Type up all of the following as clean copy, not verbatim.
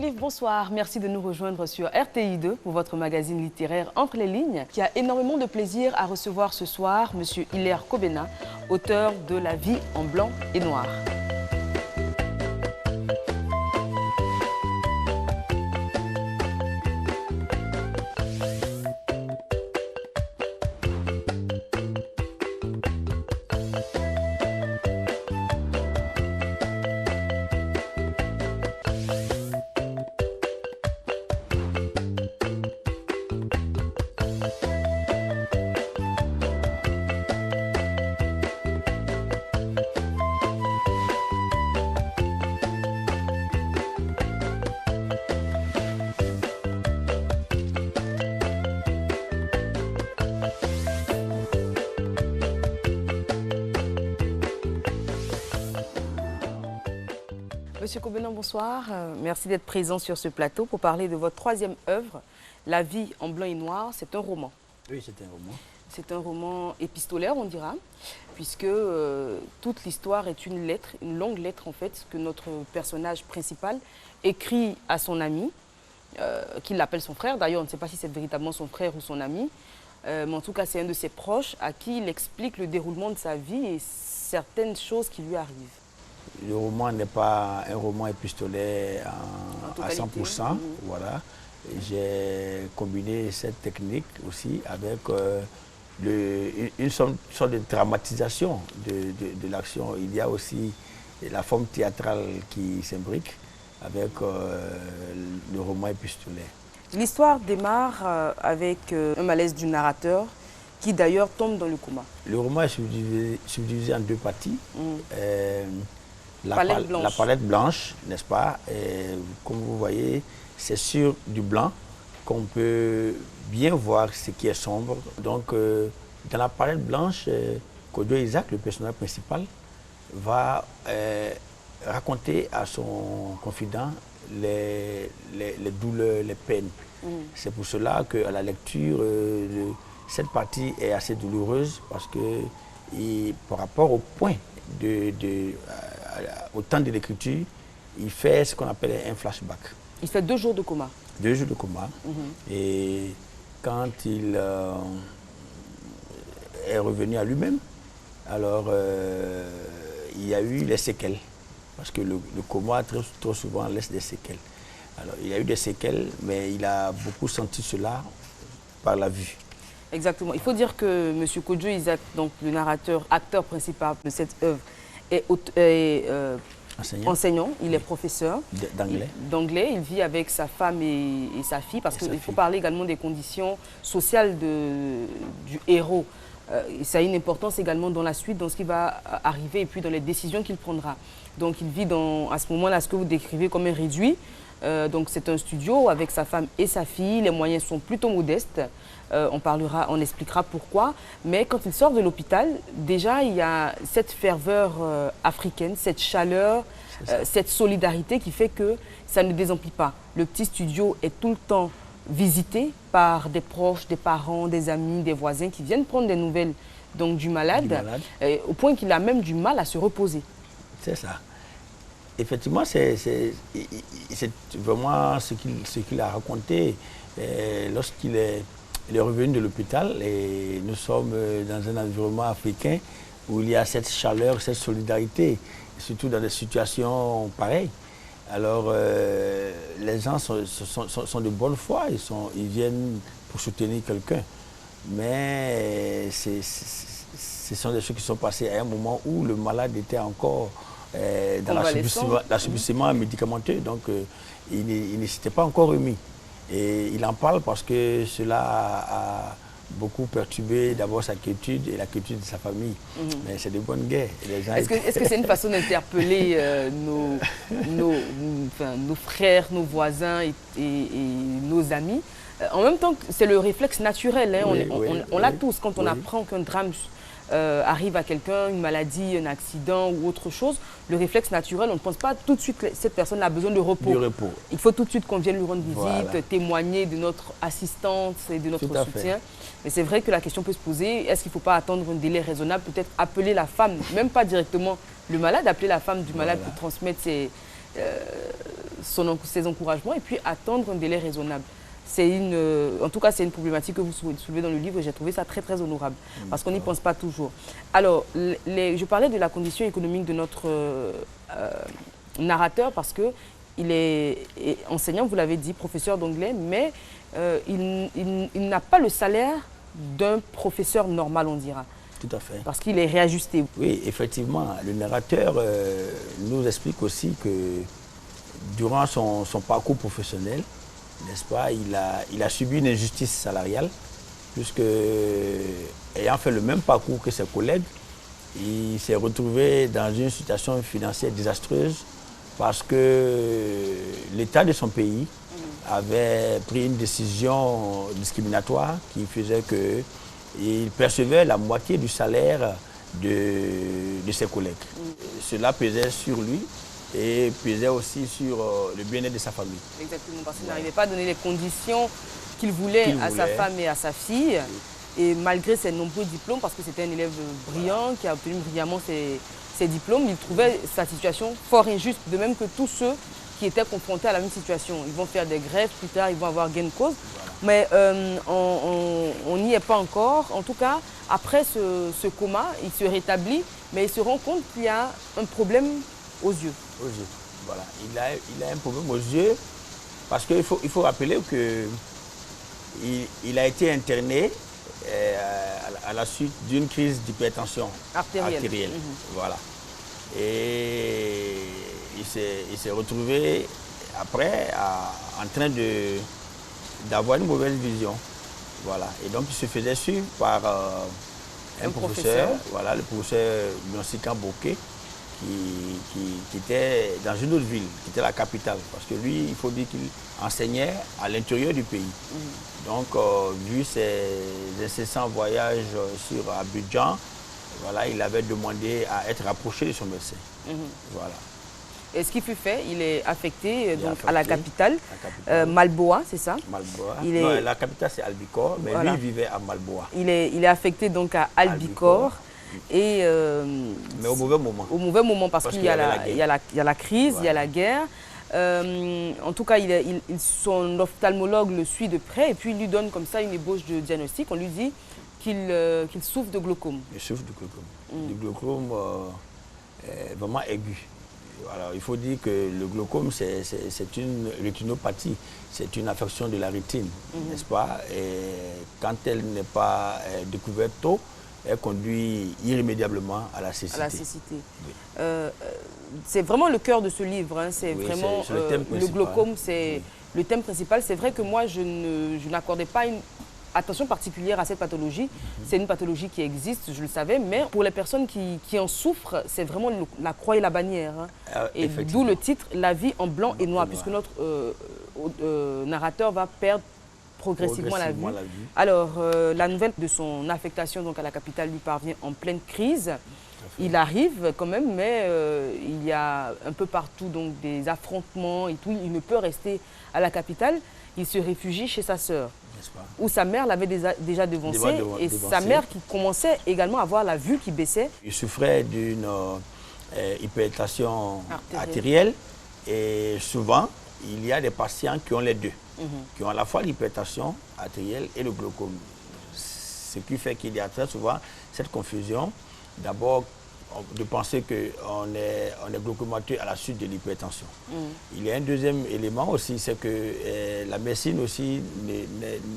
Philippe, bonsoir. Merci de nous rejoindre sur RTI2 pour votre magazine littéraire Entre les lignes, qui a énormément de plaisir à recevoir ce soir M. Hilaire Kobena, auteur de La vie en blanc et noir. Monsieur Kobena, bonsoir. Merci d'être présent sur ce plateau pour parler de votre troisième œuvre, La vie en blanc et noir. C'est un roman. Oui, c'est un roman. C'est un roman épistolaire, on dira, puisque toute l'histoire est une lettre, une longue lettre en fait, que notre personnage principal écrit à son ami, qu'il appelle son frère. D'ailleurs, on ne sait pas si c'est véritablement son frère ou son ami, mais en tout cas, c'est un de ses proches à qui il explique le déroulement de sa vie et certaines choses qui lui arrivent. Le roman n'est pas un roman épistolaire à 100%. Voilà. J'ai combiné cette technique aussi avec une sorte de dramatisation de l'action. Il y a aussi la forme théâtrale qui s'imbrique avec le roman épistolaire. L'histoire démarre avec un malaise du narrateur qui d'ailleurs tombe dans le coma. Le roman est subdivisé en deux parties. La palette blanche, n'est-ce pas? Et comme vous voyez, c'est sur du blanc qu'on peut bien voir ce qui est sombre. Donc, dans la palette blanche, Kojo Isaac, le personnage principal, va raconter à son confident les douleurs, les peines. C'est pour cela qu'à la lecture, cette partie est assez douloureuse parce que par rapport au point au temps de l'écriture, il fait ce qu'on appelle un flashback. Il fait 2 jours de coma. 2 jours de coma. Et quand il est revenu à lui-même, alors il y a eu les séquelles. Parce que le coma, trop souvent, laisse des séquelles. Alors il y a eu des séquelles, mais il a beaucoup senti cela par la vue. Exactement. Il faut dire que M. Kojo Isaac, donc le narrateur, acteur principal de cette œuvre, est enseignant, il est professeur d'anglais. Il vit avec sa femme et sa fille, parce qu'il faut parler également des conditions sociales du héros. Et ça a une importance également dans la suite, dans ce qui va arriver et puis dans les décisions qu'il prendra. Donc il vit à ce moment-là ce que vous décrivez comme un réduit. Donc c'est un studio avec sa femme et sa fille, les moyens sont plutôt modestes. On expliquera pourquoi. Mais quand il sort de l'hôpital, déjà il y a cette ferveur africaine, cette chaleur, cette solidarité qui fait que ça ne désemplit pas. Le petit studio est tout le temps visité par des proches, des parents, des amis, des voisins qui viennent prendre des nouvelles donc, du malade. Au point qu'il a même du mal à se reposer. C'est ça. Effectivement, c'est vraiment ce qu'il a raconté lorsqu'il est revenu de l'hôpital. Et nous sommes dans un environnement africain où il y a cette chaleur, cette solidarité, surtout dans des situations pareilles. Alors, les gens sont de bonne foi, ils viennent pour soutenir quelqu'un. Mais ce sont des choses qui sont passées à un moment où le malade était encore dans l'assouplissement médicamenteux, donc il ne s'était pas encore remis. Et il en parle parce que cela a beaucoup perturbé d'abord sa quiétude et la quiétude de sa famille. Mais c'est de bonne guerre. Est-ce que c'est une façon d'interpeller nos frères, nos voisins et nos amis? En même temps, c'est le réflexe naturel. Hein. On l'a tous quand on apprend qu'un drame arrive à quelqu'un, une maladie, un accident ou autre chose, le réflexe naturel, on ne pense pas tout de suite que cette personne a besoin de repos. Il faut tout de suite qu'on vienne lui rendre visite, témoigner de notre assistance et de notre soutien. Mais c'est vrai que la question peut se poser, est-ce qu'il ne faut pas attendre un délai raisonnable, peut-être appeler la femme, même pas directement le malade, appeler la femme du malade pour transmettre ses encouragements et puis attendre un délai raisonnable. En tout cas, c'est une problématique que vous soulevez dans le livre et j'ai trouvé ça très, très honorable parce qu'on n'y pense pas toujours. Alors, je parlais de la condition économique de notre narrateur parce qu'il est enseignant, vous l'avez dit, professeur d'anglais, mais il n'a pas le salaire d'un professeur normal, on dira. Tout à fait. Parce qu'il est réajusté. Oui, effectivement, le narrateur nous explique aussi que durant son parcours professionnel, n'est-ce pas, il a subi une injustice salariale, puisque, ayant fait le même parcours que ses collègues, il s'est retrouvé dans une situation financière désastreuse parce que l'État de son pays avait pris une décision discriminatoire qui faisait qu'il percevait la moitié du salaire de ses collègues. Cela pesait sur lui et pesait aussi sur le bien-être de sa famille. Exactement, parce qu'il n'arrivait pas à donner les conditions qu'il voulait à sa femme et à sa fille. Et malgré ses nombreux diplômes, parce que c'était un élève brillant, qui a obtenu brillamment ses diplômes, il trouvait sa situation fort injuste, de même que tous ceux qui étaient confrontés à la même situation. Ils vont faire des grèves, plus tard ils vont avoir gain de cause. Mais on n'y est pas encore. En tout cas, après ce coma, il se rétablit, mais il se rend compte qu'il y a un problème aux yeux. Aux yeux, voilà. Il a un problème aux yeux parce qu'il faut rappeler qu'il a été interné à la suite d'une crise d'hypertension artérielle. Voilà. Et il s'est retrouvé après en train d'avoir une mauvaise vision. Voilà. Et donc il se faisait suivre par un professeur, voilà, le professeur Nonsikan Bokeh, qui était dans une autre ville, qui était la capitale. Parce que lui, il faut dire qu'il enseignait à l'intérieur du pays. Donc, vu ses incessants voyages sur Abidjan, voilà, il avait demandé à être rapproché de son médecin. Voilà. Et ce qui fut fait, il est affecté à la capitale, Malboa, c'est ça? Malboa. Non, la capitale c'est Albicor, mais voilà. Lui il vivait à Malboa. Il est affecté donc à Albicor. Et, mais au mauvais moment. Au mauvais moment, parce qu'il y a la crise, voilà. Il y a la guerre. En tout cas, son ophtalmologue le suit de près et puis il lui donne comme ça une ébauche de diagnostic. On lui dit qu'il souffre de glaucome. Il souffre de glaucome. Du glaucome vraiment aigu. Alors, il faut dire que le glaucome, c'est une rétinopathie, c'est une affection de la rétine, n'est-ce pas? Et quand elle n'est pas découverte tôt, elle conduit irrémédiablement à la cécité. À la cécité. Oui. C'est vraiment le cœur de ce livre, hein. C'est vraiment le glaucome, c'est le thème principal. C'est vrai que moi, je n'accordais pas une attention particulière à cette pathologie. C'est une pathologie qui existe, je le savais, mais pour les personnes qui en souffrent, c'est vraiment la croix et la bannière. Hein. Et d'où le titre « La vie en blanc et noir », puisque notre narrateur va perdre progressivement la vue. Alors, la nouvelle de son affectation donc, à la capitale lui parvient en pleine crise. Il arrive quand même, mais il y a un peu partout donc, des affrontements et tout. Il ne peut rester à la capitale. Il se réfugie chez sa sœur, où sa mère l'avait déjà devancé, et sa mère qui commençait également à avoir la vue qui baissait. Il souffrait d'une hypertension artérielle et souvent, il y a des patients qui ont les deux, qui ont à la fois l'hypertension artérielle et le glaucome. Ce qui fait qu'il y a très souvent cette confusion. D'abord, de penser qu'on est glaucomateux à la suite de l'hypertension. Il y a un deuxième élément aussi, c'est que la médecine aussi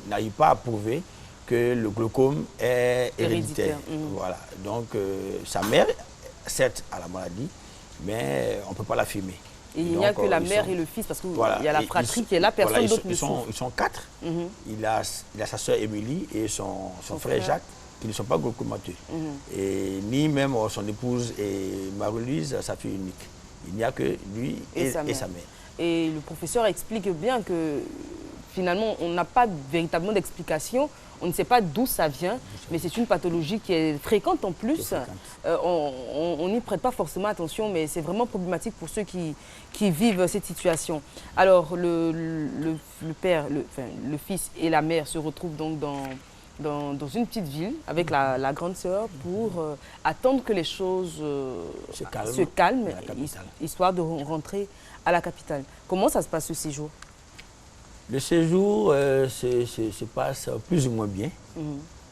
n'arrive pas à prouver que le glaucome est héréditaire. Voilà. Donc, sa mère, certes, a la maladie, mais on ne peut pas l'affirmer. Et il n'y a que la mère et le fils, parce qu'il y a la fratrie qui est là, personne d'autre ne souffre. Ils sont quatre. Il a sa soeur Émilie et son frère Jacques, qui ne sont pas glaucomateux. Et ni même son épouse et Marie-Louise, sa fille unique. Il n'y a que lui et sa mère. Et le professeur explique bien que finalement, on n'a pas véritablement d'explication. On ne sait pas d'où ça vient, mais c'est une pathologie qui est fréquente en plus. On n'y prête pas forcément attention, mais c'est vraiment problématique pour ceux qui vivent cette situation. Alors, le père, le fils et la mère se retrouvent donc dans une petite ville avec la grande sœur pour attendre que les choses se calment, histoire de rentrer à la capitale. Comment ça se passe ce séjour? Le séjour se passe plus ou moins bien,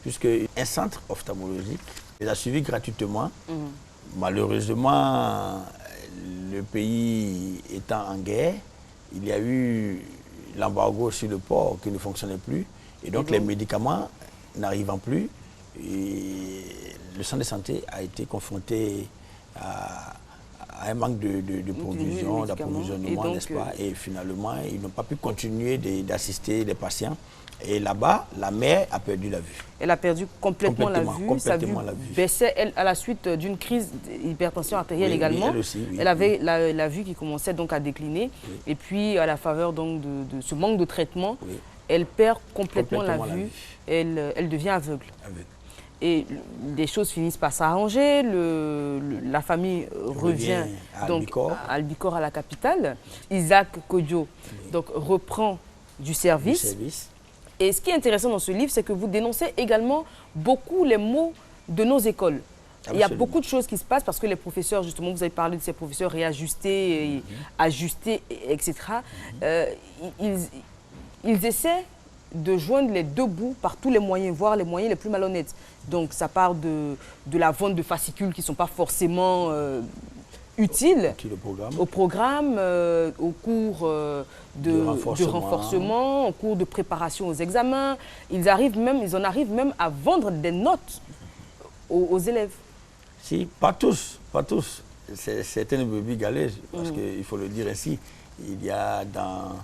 puisque un centre ophtalmologique les a suivis gratuitement. Malheureusement, le pays étant en guerre, il y a eu l'embargo sur le port qui ne fonctionnait plus. Et donc les médicaments n'arrivant plus, et le centre de santé a été confronté à un manque de provisions, d'approvisionnement, n'est-ce pas? Et finalement, ils n'ont pas pu continuer d'assister les patients. Et là-bas, la mère a perdu la vue. Elle a perdu complètement la vue. Sa vue baissait à la suite d'une crise d'hypertension artérielle également. Elle aussi, oui. Elle avait la vue qui commençait donc à décliner. Oui. Et puis, à la faveur donc de ce manque de traitement, oui, elle perd complètement la vue. Elle devient aveugle. Et les choses finissent par s'arranger. La famille revient donc à Albicor, à la capitale. Isaac Kodjo donc reprend du service. Et ce qui est intéressant dans ce livre, c'est que vous dénoncez également beaucoup les maux de nos écoles. Absolument. Il y a beaucoup de choses qui se passent parce que les professeurs, justement, vous avez parlé de ces professeurs réajustés, ajustés, etc. Ils essaient de joindre les deux bouts par tous les moyens, voire les moyens les plus malhonnêtes. Donc ça part de la vente de fascicules qui ne sont pas forcément utiles au programme, au cours de renforcement, au cours de préparation aux examens. Ils en arrivent même à vendre des notes aux élèves. Si, pas tous, pas tous. Certaines brebis galeuses, parce qu'il faut le dire ainsi, il y a dans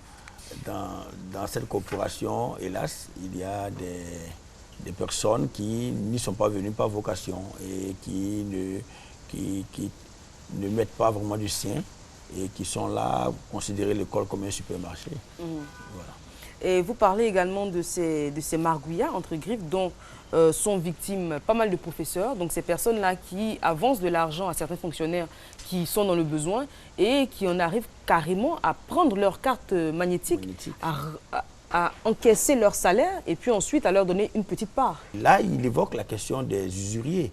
cette corporation, hélas, il y a des personnes qui n'y sont pas venues par vocation et qui ne mettent pas vraiment du sien et qui sont là pour considérer l'école comme un supermarché. Voilà. Et vous parlez également de ces margouillards, entre griffes, dont sont victimes pas mal de professeurs. Donc ces personnes-là qui avancent de l'argent à certains fonctionnaires qui sont dans le besoin et qui en arrivent carrément à prendre leur carte magnétique. À encaisser leur salaire et puis ensuite à leur donner une petite part. Là, il évoque la question des usuriers.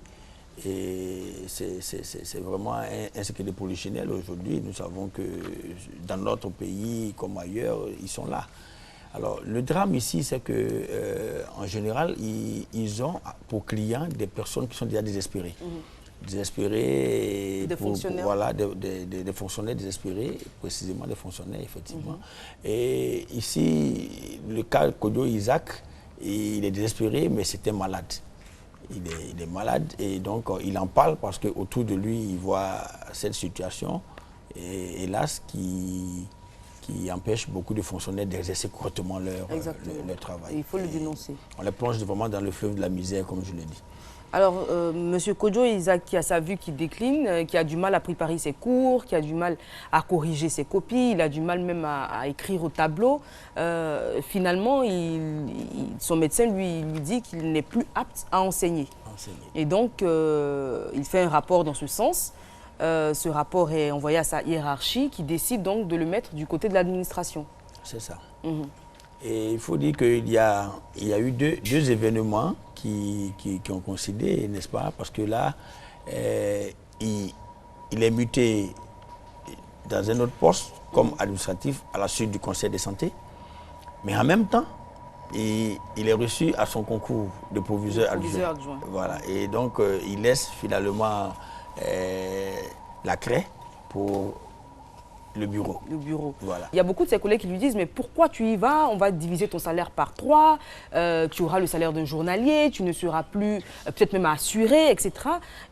Et c'est vraiment un secret de polichinelle aujourd'hui. Nous savons que dans notre pays comme ailleurs, ils sont là. Alors, le drame ici, c'est qu'en général, ils ont pour clients des personnes qui sont déjà désespérées. Désespérés, des fonctionnaires. Voilà, des fonctionnaires désespérés, précisément des fonctionnaires, effectivement. Et ici, le cas Kodjo Isaac, il est désespéré, mais c'est un malade. Il est malade et donc il en parle parce qu'autour de lui, il voit cette situation, et hélas, qui empêche beaucoup de fonctionnaires d'exercer correctement leur travail. Et il faut le dénoncer. On les plonge vraiment dans le fleuve de la misère, comme je l'ai dit. Alors, M. Kodjo Isaac, qui a sa vue qui décline, qui a du mal à préparer ses cours, qui a du mal à corriger ses copies, il a du mal même à écrire au tableau, finalement, son médecin lui dit qu'il n'est plus apte à enseigner. Et donc, il fait un rapport dans ce sens. Ce rapport est envoyé à sa hiérarchie qui décide donc de le mettre du côté de l'administration. C'est ça. Et il faut dire qu'il y a eu deux événements qui ont coïncidé, n'est-ce pas? Parce que là, il est muté dans un autre poste comme administratif à la suite du conseil de santé. Mais en même temps, il est reçu à son concours de proviseur adjoint. Voilà. Et donc, il laisse finalement la craie pour le bureau. Voilà. Il y a beaucoup de ses collègues qui lui disent « Mais pourquoi tu y vas? On va diviser ton salaire par 3, tu auras le salaire d'un journalier, tu ne seras plus peut-être même assuré, etc. »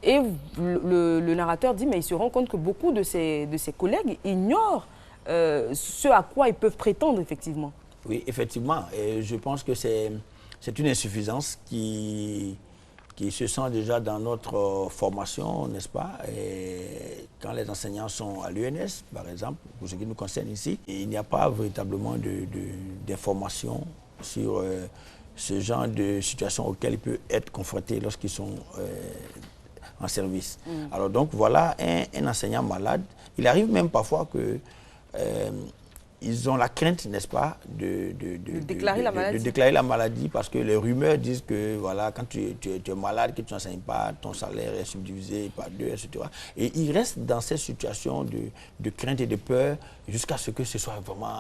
Et le narrateur dit « Mais il se rend compte que beaucoup de ses collègues ignorent ce à quoi ils peuvent prétendre, effectivement. » Oui, effectivement. Et je pense que c'est une insuffisance qui se sent déjà dans notre formation, n'est-ce pas? Et quand les enseignants sont à l'UNS, par exemple, pour ce qui nous concerne ici, il n'y a pas véritablement d'informations sur ce genre de situation auquel ils peuvent être confrontés lorsqu'ils sont en service. Alors donc voilà un enseignant malade. Il arrive même parfois que ils ont la crainte, n'est-ce pas, de déclarer la maladie parce que les rumeurs disent que voilà, quand tu es malade, que tu n'enseignes pas, ton salaire est subdivisé par 2, etc. Et ils restent dans cette situation de crainte et de peur jusqu'à ce que ce soit vraiment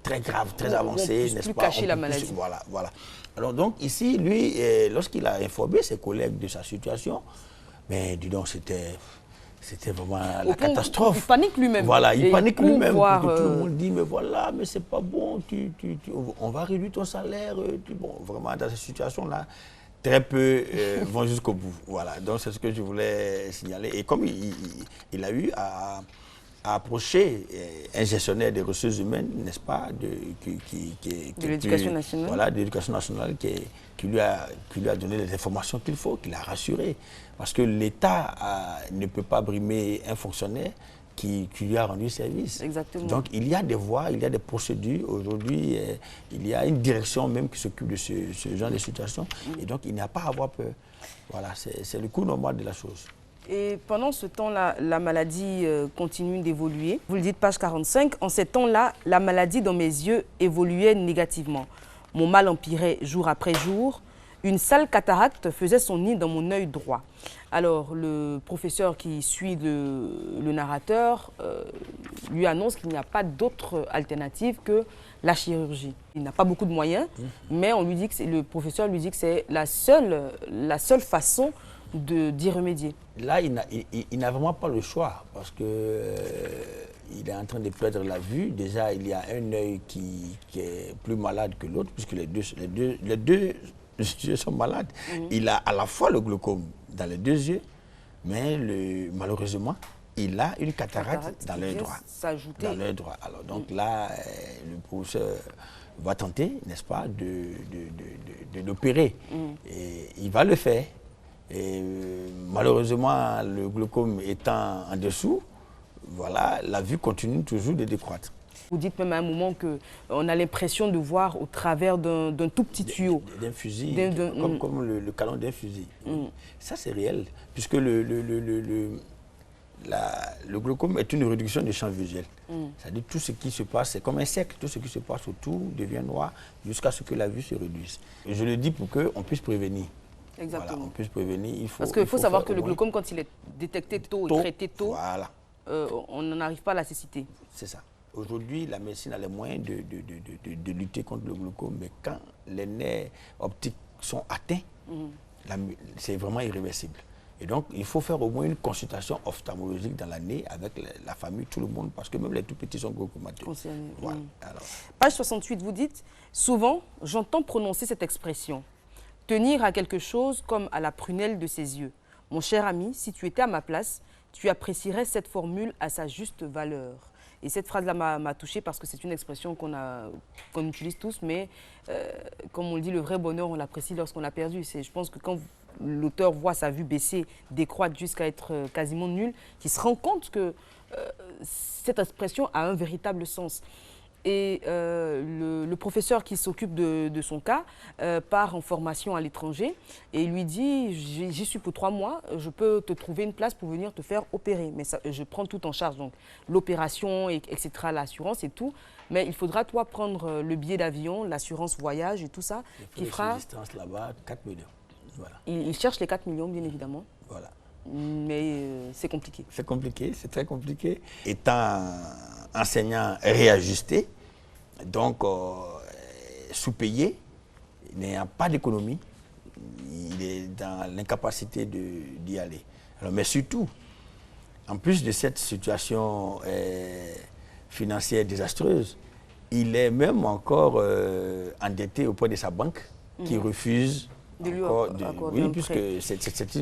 très grave, très avancé, n'est-ce pas? Cacher la maladie. Voilà. Alors donc ici, lui, lorsqu'il a informé ses collègues de sa situation, mais dis donc, c'était vraiment la catastrophe. Il panique lui-même. Voilà, il panique lui-même. Tout le monde dit, mais voilà, mais c'est pas bon, on va réduire ton salaire. Bon, vraiment, dans cette situation-là, très peu vont jusqu'au bout. Voilà, donc c'est ce que je voulais signaler. Et comme il a eu à approcher un gestionnaire des ressources humaines, n'est-ce pas, de l'éducation nationale. Voilà, de l'éducation nationale qui lui a donné les informations qu'il faut, qui l'a rassuré. Parce que l'État ne peut pas brimer un fonctionnaire qui lui a rendu service. Exactement. Donc il y a des voies, il y a des procédures. Aujourd'hui, il y a une direction même qui s'occupe de ce genre de situation. Et donc il n'y a pas à avoir peur. Voilà, c'est le cours normal de la chose. Et pendant ce temps-là, la maladie continue d'évoluer. Vous le dites, page 45, en ces temps-là, la maladie dans mes yeux évoluait négativement. Mon mal empirait jour après jour. Une sale cataracte faisait son nid dans mon œil droit. Alors, le professeur qui suit le narrateur lui annonce qu'il n'y a pas d'autre alternative que la chirurgie. Il n'a pas beaucoup de moyens, mais on lui dit que le professeur lui dit que c'est la seule façon d'y remédier. Là, il n'a vraiment pas le choix parce que il est en train de perdre la vue. Déjà, il y a un œil qui est plus malade que l'autre puisque les deux yeux sont malades. Il a à la fois le glaucome dans les deux yeux, mais malheureusement, il a une cataracte dans l'œil droit. S'ajouter. Dans l'œil droit. Alors donc là, le professeur va tenter, n'est-ce pas, de l'opérer. Et il va le faire. Et malheureusement, le glaucome étant en dessous, voilà, la vue continue toujours de décroître. Vous dites même à un moment qu'on a l'impression de voir au travers d'un tout petit tuyau. D'un fusil, comme le canon d'un fusil. Ça, c'est réel, puisque le glaucome est une réduction du champ visuel. C'est-à-dire tout ce qui se passe, c'est comme un cercle, tout ce qui se passe autour devient noir jusqu'à ce que la vue se réduise. Et je le dis pour qu'on puisse prévenir. Exactement. Voilà, on puisse prévenir. Parce qu'il faut savoir que le glaucome, quand il est détecté tôt et traité tôt, voilà. On n'en arrive pas à la cécité. C'est ça. Aujourd'hui, la médecine a les moyens de lutter contre le glaucome, mais quand les nerfs optiques sont atteints, c'est vraiment irréversible. Et donc, il faut faire au moins une consultation ophtalmologique dans l'année avec la famille, tout le monde, parce que même les tout petits sont glaucomateux. Voilà. Alors. Page 68, vous dites, souvent, j'entends prononcer cette expression. Tenir à quelque chose comme à la prunelle de ses yeux. Mon cher ami, si tu étais à ma place, tu apprécierais cette formule à sa juste valeur. Et cette phrase-là m'a touchée parce que c'est une expression qu'on utilise tous, mais comme on le dit, le vrai bonheur, on l'apprécie lorsqu'on l'a perdu. Je pense que quand l'auteur voit sa vue baisser, décroître jusqu'à être quasiment nulle, qu'il se rend compte que cette expression a un véritable sens. Et le professeur qui s'occupe de son cas part en formation à l'étranger et il lui dit, j'y suis pour 3 mois, je peux te trouver une place pour venir te faire opérer. Mais ça, je prends tout en charge, donc l'opération, etc., l'assurance et tout. Mais il faudra, toi, prendre le billet d'avion, l'assurance voyage et tout ça. Qui fera... distance là-bas, 4 millions. Voilà. Il cherche les 4 millions, bien évidemment. Voilà. Mais c'est compliqué. C'est compliqué, c'est très compliqué. Étant enseignant réajusté, donc sous-payé, n'ayant pas d'économie, il est dans l'incapacité d'y aller. Alors, mais surtout, en plus de cette situation financière désastreuse, il est même encore endetté auprès de sa banque qui refuse de lui accorder oui, puisque c'est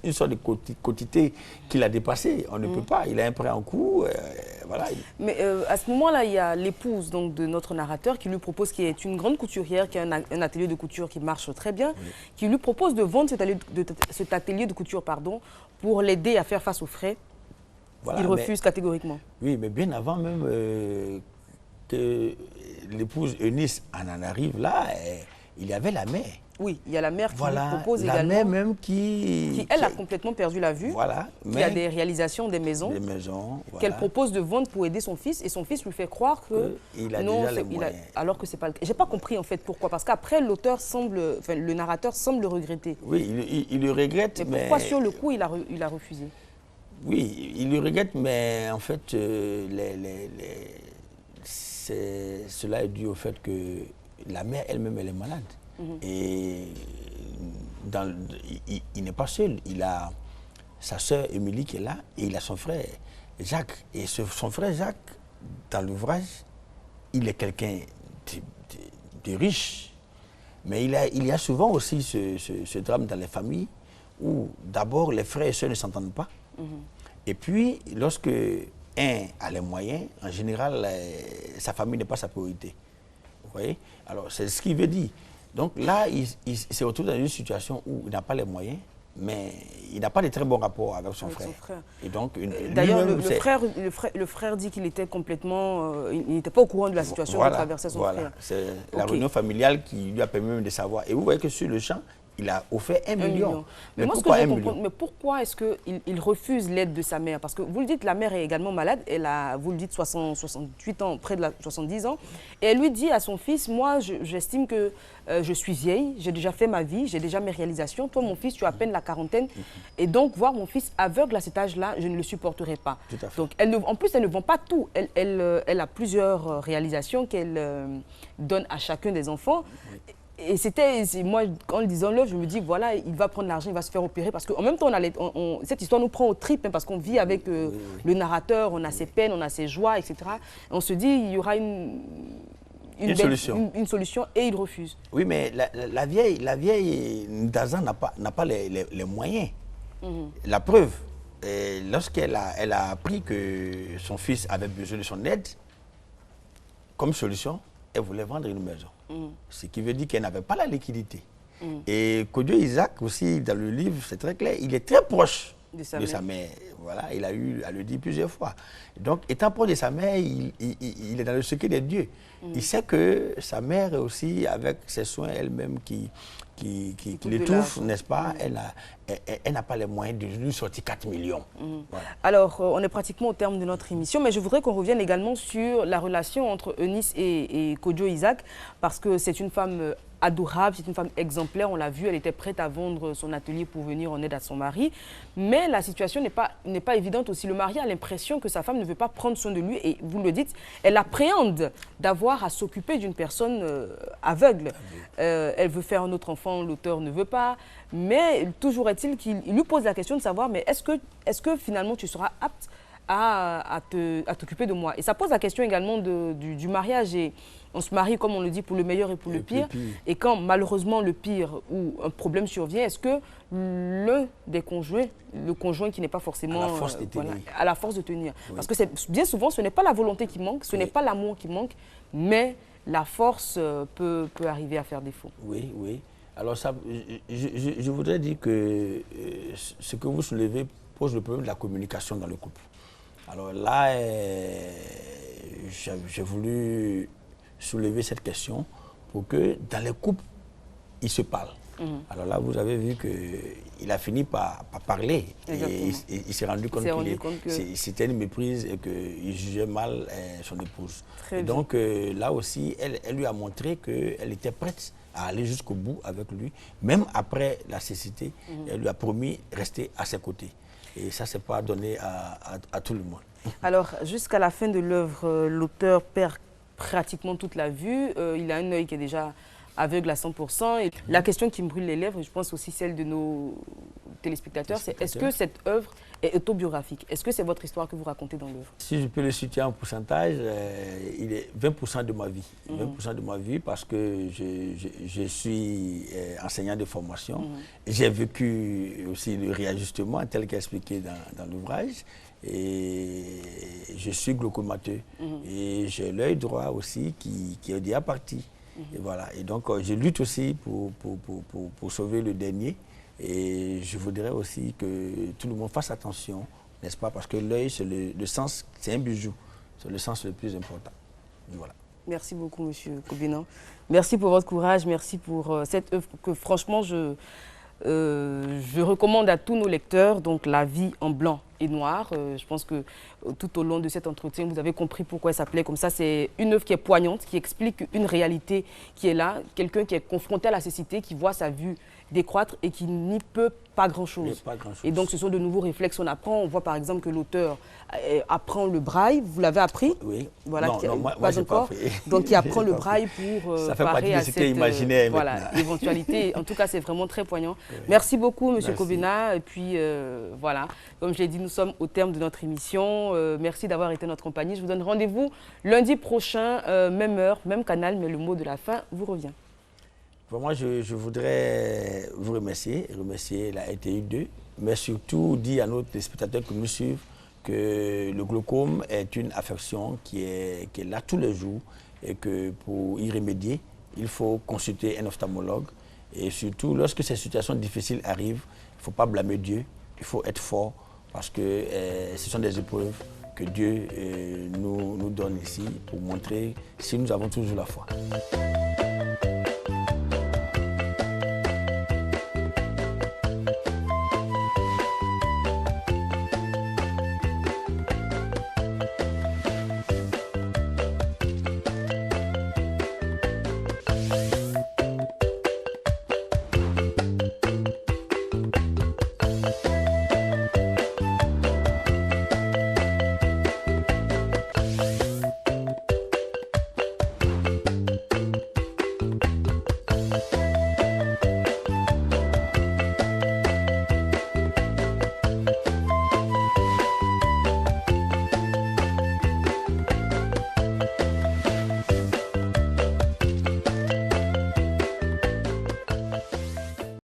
une sorte de quotité qu'il a dépassée. On ne peut pas. Il a un prêt en cours. Voilà. Mais à ce moment-là, il y a l'épouse de notre narrateur qui lui propose, qui est une grande couturière, qui a un atelier de couture qui marche très bien, qui lui propose de vendre cet atelier de couture pour l'aider à faire face aux frais. Voilà, il refuse catégoriquement. Oui, mais bien avant même que l'épouse Eunice en arrive là, il y avait la mère. Oui, il y a la mère qui voilà, lui propose la également. mère même qui Elle a complètement perdu la vue. Voilà. Qui a des réalisations, des maisons. Des maisons, voilà. Qu'elle propose de vendre pour aider son fils. Et son fils lui fait croire que il a non, déjà les moyens. alors que c'est pas le cas. J'ai pas compris en fait pourquoi. Parce qu'après, l'auteur semble, enfin, le narrateur semble le regretter. Oui, il le regrette. Mais pourquoi sur le coup, il a refusé? Oui, il le regrette, mais en fait, cela est dû au fait que la mère elle-même, elle est malade. Et il n'est pas seul. Il a sa sœur Émilie qui est là et il a son frère Jacques. Et son frère Jacques, dans l'ouvrage, il est quelqu'un de riche. Mais il y a souvent aussi ce drame dans les familles où d'abord les frères et sœurs ne s'entendent pas. Et puis, lorsque un a les moyens, en général, sa famille n'est pas sa priorité. Vous voyez? Alors, c'est ce qu'il veut dire. Donc là, il se retrouve dans une situation où il n'a pas les moyens, mais il n'a pas de très bons rapports avec son frère. Et donc, d'ailleurs, le frère dit qu'il était complètement, il n'était pas au courant de la situation que traversait son frère. C'est la réunion familiale qui lui a permis même de savoir. Et vous voyez que sur le champ, il a offert 1 million. Mais moi, pourquoi, mais pourquoi est-ce qu'il refuse l'aide de sa mère? Parce que vous le dites, la mère est également malade. Elle a, vous le dites, 68 ans, près de 70 ans. Et elle lui dit à son fils, moi, j'estime que je suis vieille, j'ai déjà fait ma vie, j'ai déjà mes réalisations. Toi, mon fils, tu as à peine la quarantaine. Et donc, voir mon fils aveugle à cet âge-là, je ne le supporterai pas. Donc, en plus, elle ne vend pas tout. Elle a plusieurs réalisations qu'elle donne à chacun des enfants. Et moi, en le disant l'œuvre, je me dis, voilà, il va prendre l'argent, il va se faire opérer. Parce qu'en même temps, cette histoire nous prend au trip, hein, parce qu'on vit avec le narrateur, on a ses peines, on a ses joies, etc. Et on se dit, il y aura une solution et il refuse. Oui, mais la vieille Ndaza n'a pas les moyens. La preuve, lorsqu'elle a appris que son fils avait besoin de son aide, comme solution, elle voulait vendre une maison. Ce qui veut dire qu'elle n'avait pas la liquidité. Et Kodjo Isaac aussi, dans le livre, c'est très clair, il est très proche de sa mère. Voilà, il a eu à le dire plusieurs fois. Donc, étant proche de sa mère, il est dans le secret des dieux. Il sait que sa mère est aussi, avec ses soins elle-même qui l'étouffe, n'est-ce pas? Elle n'a pas les moyens de lui sortir 4 millions. Voilà. Alors, on est pratiquement au terme de notre émission, mais je voudrais qu'on revienne également sur la relation entre Eunice et Kodjo Isaac, parce que c'est une femme adorable, c'est une femme exemplaire, on l'a vu, elle était prête à vendre son atelier pour venir en aide à son mari. Mais la situation n'est pas évidente aussi. Le mari a l'impression que sa femme ne veut pas prendre soin de lui et vous le dites, elle appréhende d'avoir à s'occuper d'une personne aveugle. Elle veut faire un autre enfant, l'auteur ne veut pas. Mais toujours est-il qu'il lui pose la question de savoir, mais est-ce que finalement tu seras apte à t'occuper de moi? Et ça pose la question également du mariage. Et on se marie, comme on le dit, pour le meilleur et pour le pire. Et quand malheureusement le pire ou un problème survient, est-ce que l'un des conjoints, le conjoint qui n'est pas forcément à la force de tenir, parce que bien souvent ce n'est pas la volonté qui manque, ce n'est pas l'amour qui manque, mais la force peut arriver à faire défaut. Oui, oui. Alors ça, je voudrais dire que ce que vous soulevez pose le problème de la communication dans le couple. Alors là, j'ai voulu soulever cette question pour que dans les couples, ils se parlent. Alors là, vous avez vu qu'il a fini par parler. Et il s'est rendu compte que c'était une méprise et qu'il jugeait mal son épouse. Et donc là aussi, elle lui a montré qu'elle était prête à aller jusqu'au bout avec lui. Même après la cécité, elle lui a promis de rester à ses côtés. Et ça, ce n'est pas donné à tout le monde. Alors, jusqu'à la fin de l'œuvre, l'auteur perd pratiquement toute la vue. Il a un œil qui est déjà aveugle à 100%. Et la question qui me brûle les lèvres, et je pense aussi celle de nos téléspectateurs, c'est est-ce que cette œuvre est autobiographique? Est-ce que c'est votre histoire que vous racontez dans l'œuvre? Si je peux le situer en pourcentage, il est 20% de ma vie. 20% de ma vie parce que je suis enseignant de formation. J'ai vécu aussi le réajustement tel qu'expliqué dans l'ouvrage. Et je suis glaucomateux. Et j'ai l'œil droit aussi qui est déjà parti. Et voilà. Et donc, je lutte aussi pour sauver le dernier. Et je voudrais aussi que tout le monde fasse attention, n'est-ce pas? Parce que l'œil, c'est le sens, c'est un bijou. C'est le sens le plus important. Voilà. Merci beaucoup, Monsieur Kobina. Merci pour votre courage, merci pour cette œuvre que franchement je recommande à tous nos lecteurs, donc La vie en blanc et noir. Je pense que tout au long de cet entretien, vous avez compris pourquoi elle s'appelait comme ça. C'est une œuvre qui est poignante, qui explique une réalité qui est là, quelqu'un qui est confronté à la cécité, qui voit sa vue décroître et qui n'y peut pas grand-chose. Et donc ce sont de nouveaux réflexes qu'on apprend. On voit par exemple que l'auteur apprend le braille. Vous l'avez appris? Oui. Voilà, non, moi j'ai pas fait. Donc il apprend le braille pour ça fait partie de ce qu'il imaginait. Voilà, éventualité. En tout cas, c'est vraiment très poignant. Oui. Merci beaucoup, Monsieur Kobina. Et puis voilà, comme je l'ai dit, nous sommes au terme de notre émission. Merci d'avoir été notre compagnie. Je vous donne rendez-vous lundi prochain, même heure, même canal, mais le mot de la fin vous revient. Moi, je voudrais vous remercier la RTI2, mais surtout dire à nos téléspectateurs qui nous suivent que le glaucome est une affection qui est là tous les jours et que pour y remédier, il faut consulter un ophtalmologue. Et surtout, lorsque ces situations difficiles arrivent, il ne faut pas blâmer Dieu, il faut être fort parce que ce sont des épreuves que Dieu nous donne ici pour montrer si nous avons toujours la foi.